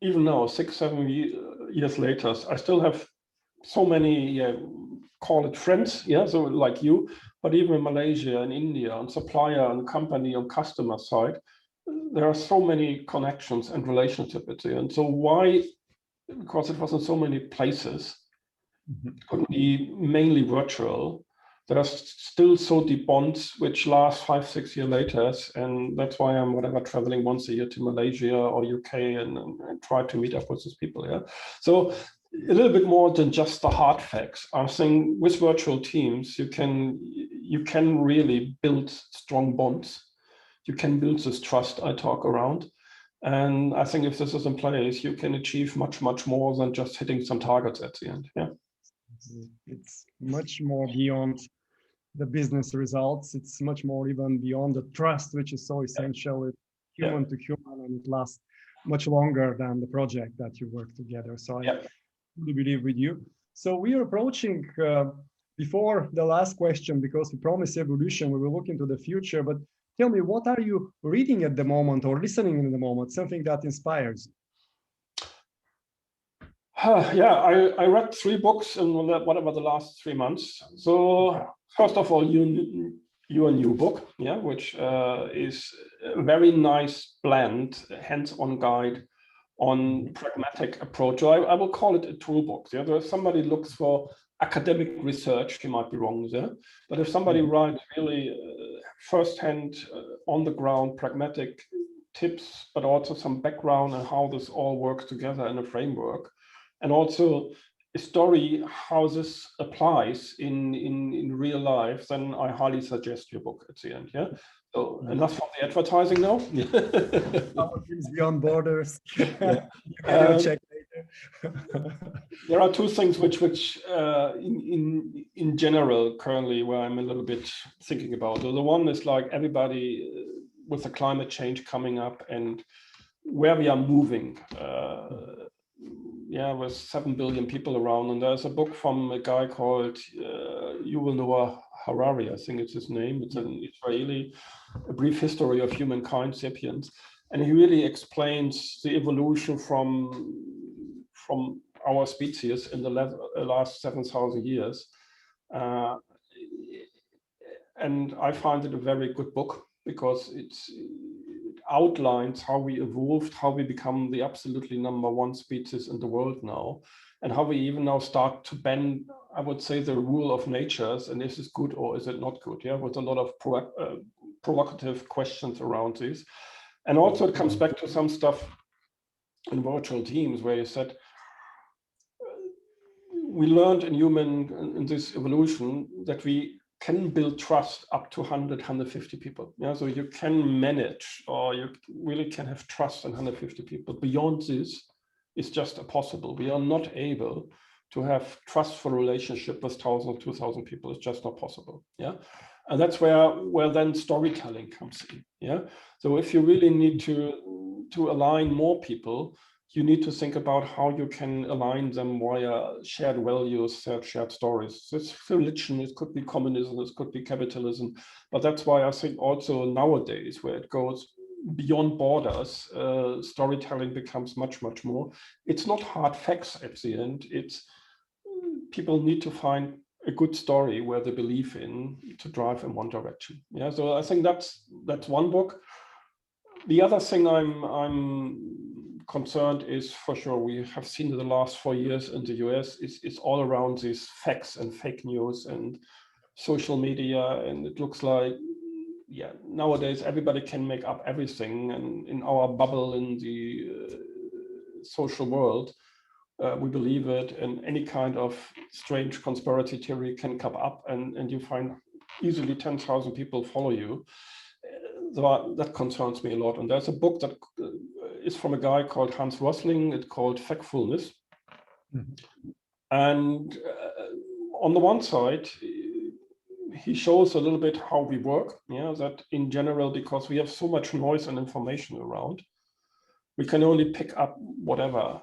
even now 6-7 years later, I still have so many, call it friends, yeah, so like you, but even in Malaysia and India, on supplier and company on customer side, there are so many connections and relationships. And so why? Because it was in so many places, it could be mainly virtual. There are still so deep bonds which last 5-6 years later, and that's why I'm traveling once a year to Malaysia or UK and try to meet up with these people. Yeah, so a little bit more than just the hard facts. I think with virtual teams, you you can really build strong bonds. You can build this trust I talk around. And I think if this is in place, you can achieve much, much more than just hitting some targets at the end. Yeah. It's much more beyond the business results. It's much more even beyond the trust, which is so essential. It's human to human, and it lasts much longer than the project that you work together. So I really believe with you. So we are approaching before the last question, because we promise evolution, we will look into the future. But tell me, what are you reading at the moment or listening in the moment? Something that inspires you? Yeah, I read 3 books in whatever the last 3 months. So first of all, your new book, yeah, which is a very nice blend, hands-on guide on pragmatic approach. So I will call it a toolbox. Yeah, if somebody looks for academic research, you might be wrong there. But if somebody writes really first-hand, on-the-ground, pragmatic tips, but also some background on how this all works together in a framework, and also a story how this applies in real life, then I highly suggest your book at the end. Yeah. So enough from the advertising now. Our dreams beyond borders. Yeah. Check later. There are 2 things which in general currently where I'm a little bit thinking about. So the one is like everybody with the climate change coming up and where we are moving. Yeah, with 7 billion people around, and there's a book from a guy called Yuval Noah Harari, I think it's his name. It's an Israeli, A Brief History of Humankind, Sapiens, and he really explains the evolution from our species in the last 7,000 years, and I find it a very good book because it outlines how we evolved, how we become the absolutely #1 species in the world now, and how we even now start to bend, I would say, the rule of natures, and is this good or is it not good? Yeah, with a lot of provocative questions around this. And also it comes back to some stuff in virtual teams where you said, we learned in this evolution that we can build trust up to 100, 150 people. Yeah, so you can manage, or you really can have trust in 150 people. Beyond this, it's just impossible. We are not able to have trustful relationship with 1,000, 2,000 people. It's just not possible. Yeah, and that's where then storytelling comes in. Yeah, so if you really need to align more people, you need to think about how you can align them via shared values, shared stories. It's religion, it could be communism, it could be capitalism. But that's why I think also nowadays, where it goes beyond borders, storytelling becomes much, much more. It's not hard facts at the end. It's people need to find a good story where they believe in to drive in one direction. Yeah, so I think that's one book. The other thing I'm concerned is, for sure, we have seen in the last 4 years in the US is all around these facts and fake news and social media, and it looks like, yeah, nowadays everybody can make up everything, and in our bubble in the social world, we believe it, and any kind of strange conspiracy theory can come up, and you find easily 10,000 people follow you. So that concerns me a lot. And there's a book that is from a guy called Hans Rosling. It's called Factfulness. And on the one side, he shows a little bit how we work. Yeah, that in general, because we have so much noise and information around, we can only pick up whatever,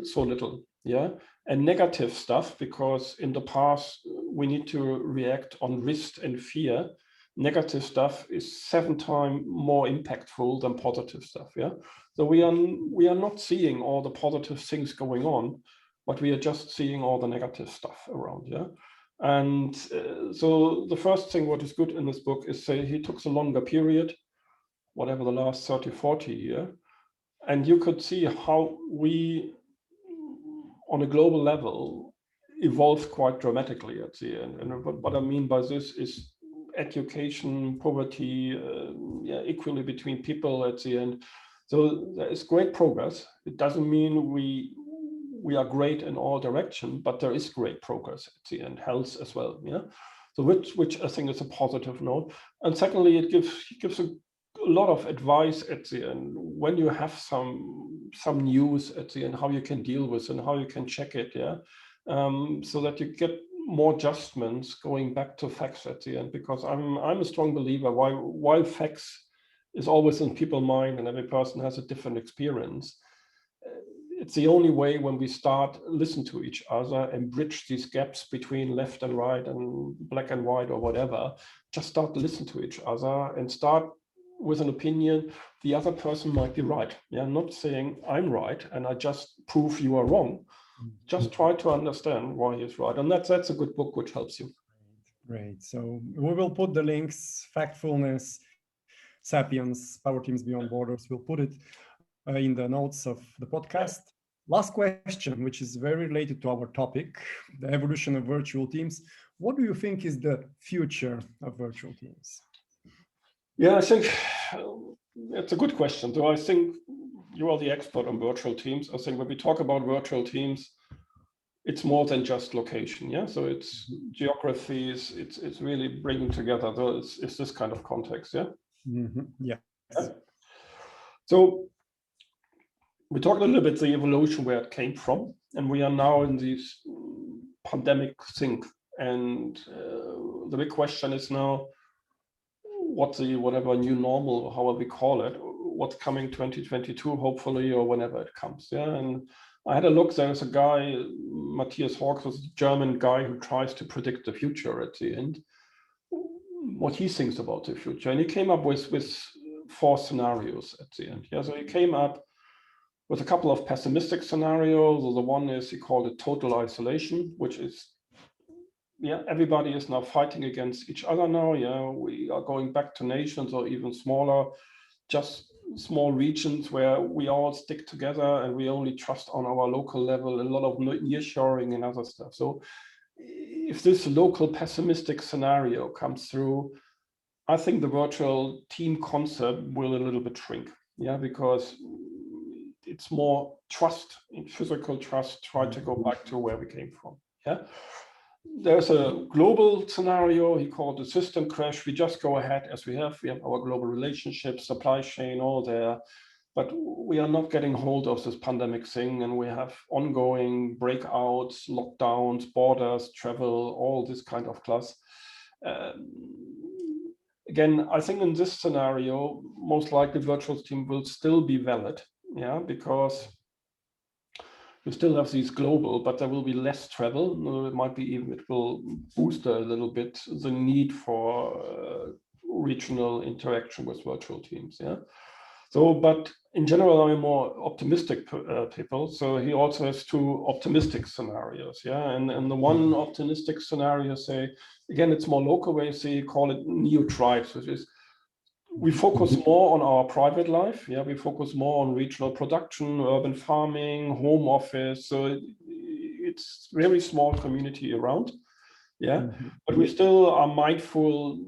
so little. Yeah, and negative stuff, because in the past we need to react on risk and fear. Negative stuff is 7 times more impactful than positive stuff. Yeah, so we are not seeing all the positive things going on, but we are just seeing all the negative stuff around. Yeah, and so the first thing what is good in this book is he took a longer period, whatever the last 30, 40 years, and you could see how we, on a global level, evolved quite dramatically at the end. And what I mean by this is education, poverty, equally between people at the end. So there is great progress. It doesn't mean we are great in all direction, but there is great progress at the end, health as well. Yeah. So which I think is a positive note. And secondly, it gives a lot of advice at the end when you have some news at the end, how you can deal with and how you can check it, yeah, so that you get more adjustments going back to facts at the end. Because I'm a strong believer, while facts is always in people's mind and every person has a different experience, it's the only way when we start listen to each other and bridge these gaps between left and right and black and white or whatever. Just start listen to each other and start with an opinion. The other person might be right. Yeah, not saying I'm right and I just prove you are wrong. Just try to understand why he's right. And that's a good book which helps you. Great. So we will put the links, Factfulness, Sapiens, Power Teams Beyond Borders. We'll put it in the notes of the podcast. Last question, which is very related to our topic, the evolution of virtual teams. What do you think is the future of virtual teams? Yeah, I think it's a good question. So I think you are the expert on virtual teams. I think when we talk about virtual teams, it's more than just location. Yeah, so it's geographies. It's really bringing together. So it's this kind of context. Yeah. Mm-hmm. Yes. Yeah. So we talked a little bit the evolution where it came from, and we are now in this pandemic thing. And the big question is now, whatever new normal, however we call it, what's coming 2022, hopefully, or whenever it comes. Yeah, and I had a look. There's a guy, Matthias Hawks, a German guy who tries to predict the future at the end, what he thinks about the future, and he came up with 4 scenarios at the end. Yeah, so he came up with a couple of pessimistic scenarios. So the one is, he called it total isolation, which is, yeah, everybody is now fighting against each other now. Yeah, we are going back to nations or even smaller, just small regions where we all stick together and we only trust on our local level, a lot of nearshoring and other stuff. So if this local pessimistic scenario comes through, I think the virtual team concept will a little bit shrink. Yeah, because it's more trust, physical trust, try to go back to where we came from. Yeah. There's a global scenario he called the system crash. We just go ahead as we have our global relationships, supply chain, all there, but we are not getting hold of this pandemic thing, and we have ongoing breakouts, lockdowns, borders, travel, all this kind of class. Again, I think in this scenario, most likely virtual team will still be valid. Yeah, because you still have these global, but there will be less travel. It might be even, it will boost a little bit the need for regional interaction with virtual teams. Yeah. So, but in general, I'm more optimistic people. So he also has 2 optimistic scenarios. Yeah. And the one optimistic scenario, say, again, it's more local way, say, call it neo tribes, which is, we focus more on our private life. Yeah, we focus more on regional production, urban farming, home office. So it's very small community around. Yeah, but we still are mindful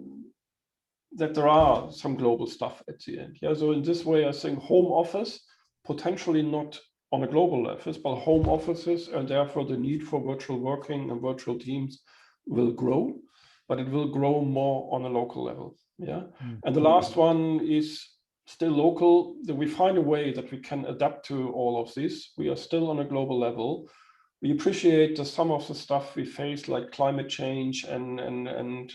that there are some global stuff at the end. Yeah, so in this way, I think home office, potentially not on a global level, but home offices, and therefore the need for virtual working and virtual teams will grow, but it will grow more on a local level. Yeah. And the last one is still local, that we find a way that we can adapt to all of this. We are still on a global level. We appreciate that some of the stuff we face, like climate change and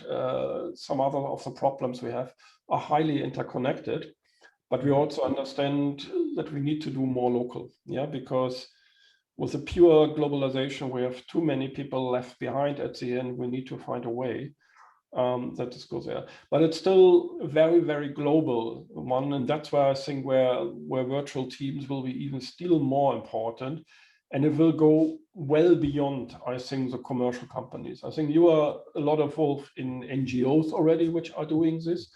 some other of the problems we have, are highly interconnected. But we also understand that we need to do more local. Yeah, because with the pure globalization, we have too many people left behind at the end. We need to find a way that this goes there. But it's still a very, very global one. And that's why I think where virtual teams will be even still more important. And it will go well beyond, I think, the commercial companies. I think you are a lot involved in NGOs already, which are doing this.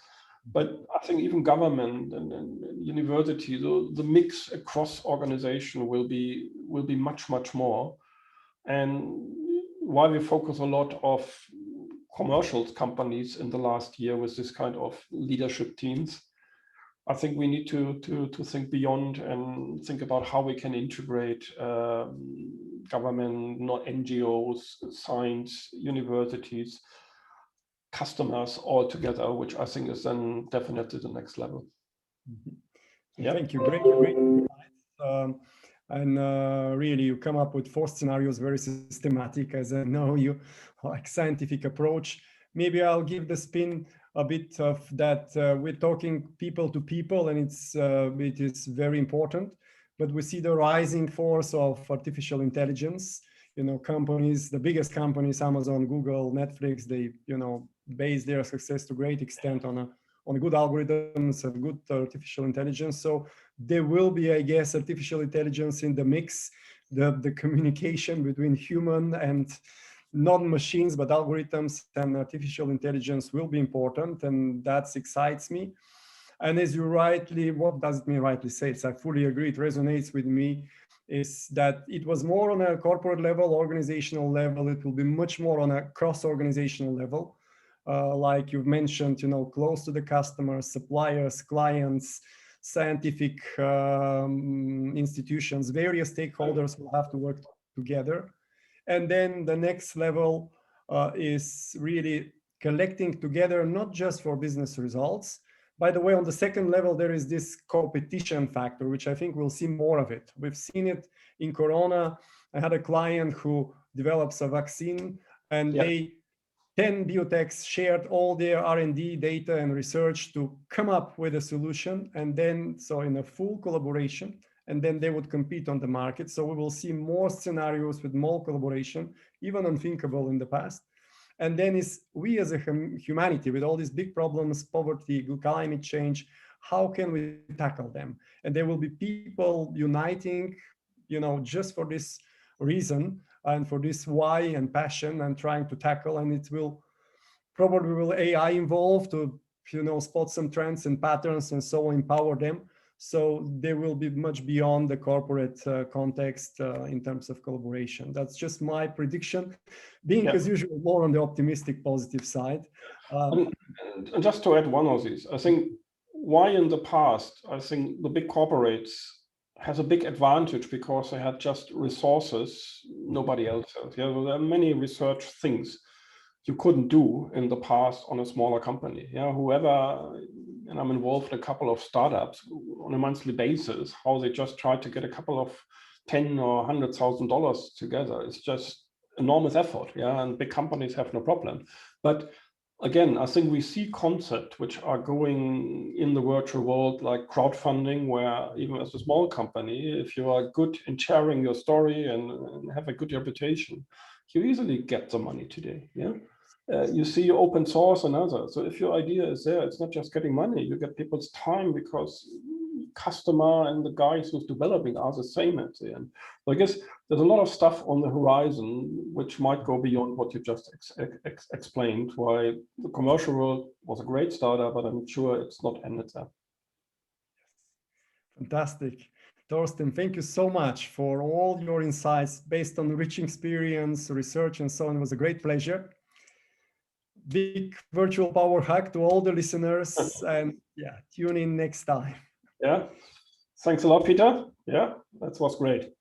But I think even government and university, the mix across organization will be much, much more. And why we focus a lot of commercial companies in the last year with this kind of leadership teams, I think we need to think beyond and think about how we can integrate government, not NGOs, science, universities, customers all together, which I think is then definitely the next level. Yeah. Thank you. Great insights. And really, you come up with 4 scenarios, very systematic, as I know you like scientific approach. Maybe I'll give the spin a bit of that. We're talking people to people, and it is very important. But we see the rising force of artificial intelligence. Companies, the biggest companies, Amazon, Google, Netflix, they base their success to great extent on good algorithms and good artificial intelligence. So there will be, I guess, artificial intelligence in the mix, the communication between human and non-machines, but algorithms and artificial intelligence will be important, and that excites me. And as you rightly, what does it mean rightly say? I fully agree, it resonates with me, is that it was more on a corporate level, organizational level. It will be much more on a cross-organizational level. Like you've mentioned, close to the customers, suppliers, clients, scientific institutions, various stakeholders will have to work together. And then the next level is really collecting together, not just for business results. By the way, on the second level, there is this competition factor, which I think we'll see more of it. We've seen it in Corona. I had a client who develops a vaccine, and 10 biotechs shared all their R&D data and research to come up with a solution, and then so in a full collaboration, and then they would compete on the market. So we will see more scenarios with more collaboration, even unthinkable in the past. And then is we as a humanity, with all these big problems, poverty, climate change, how can we tackle them? And there will be people uniting, just for this reason and for this why and passion and trying to tackle. And it will probably AI involved to, spot some trends and patterns and so empower them. So they will be much beyond the corporate context in terms of collaboration. That's just my prediction, being as usual more on the optimistic, positive side. And just to add one of these, I think why in the past, I think the big corporates has a big advantage because they had just resources nobody else has. There are many research things you couldn't do in the past on a smaller company. Whoever, and I'm involved in a couple of startups on a monthly basis, how they just try to get a couple of $10,000 or $100,000 together. It's just enormous effort. And big companies have no problem. But again, I think we see concepts which are going in the virtual world, like crowdfunding, where even as a small company, if you are good in sharing your story and have a good reputation, you easily get the money today. You see open source and others. So if your idea is there, it's not just getting money, you get people's time because customer and the guys who's developing are the same at the end. So I guess there's a lot of stuff on the horizon which might go beyond what you just explained, why the commercial world was a great startup, but I'm sure it's not ended there. Fantastic. Thorsten, thank you so much for all your insights based on rich experience, research, and so on. It was a great pleasure. Big virtual power hack to all the listeners, and tune in next time. Thanks a lot, Peter. That was great.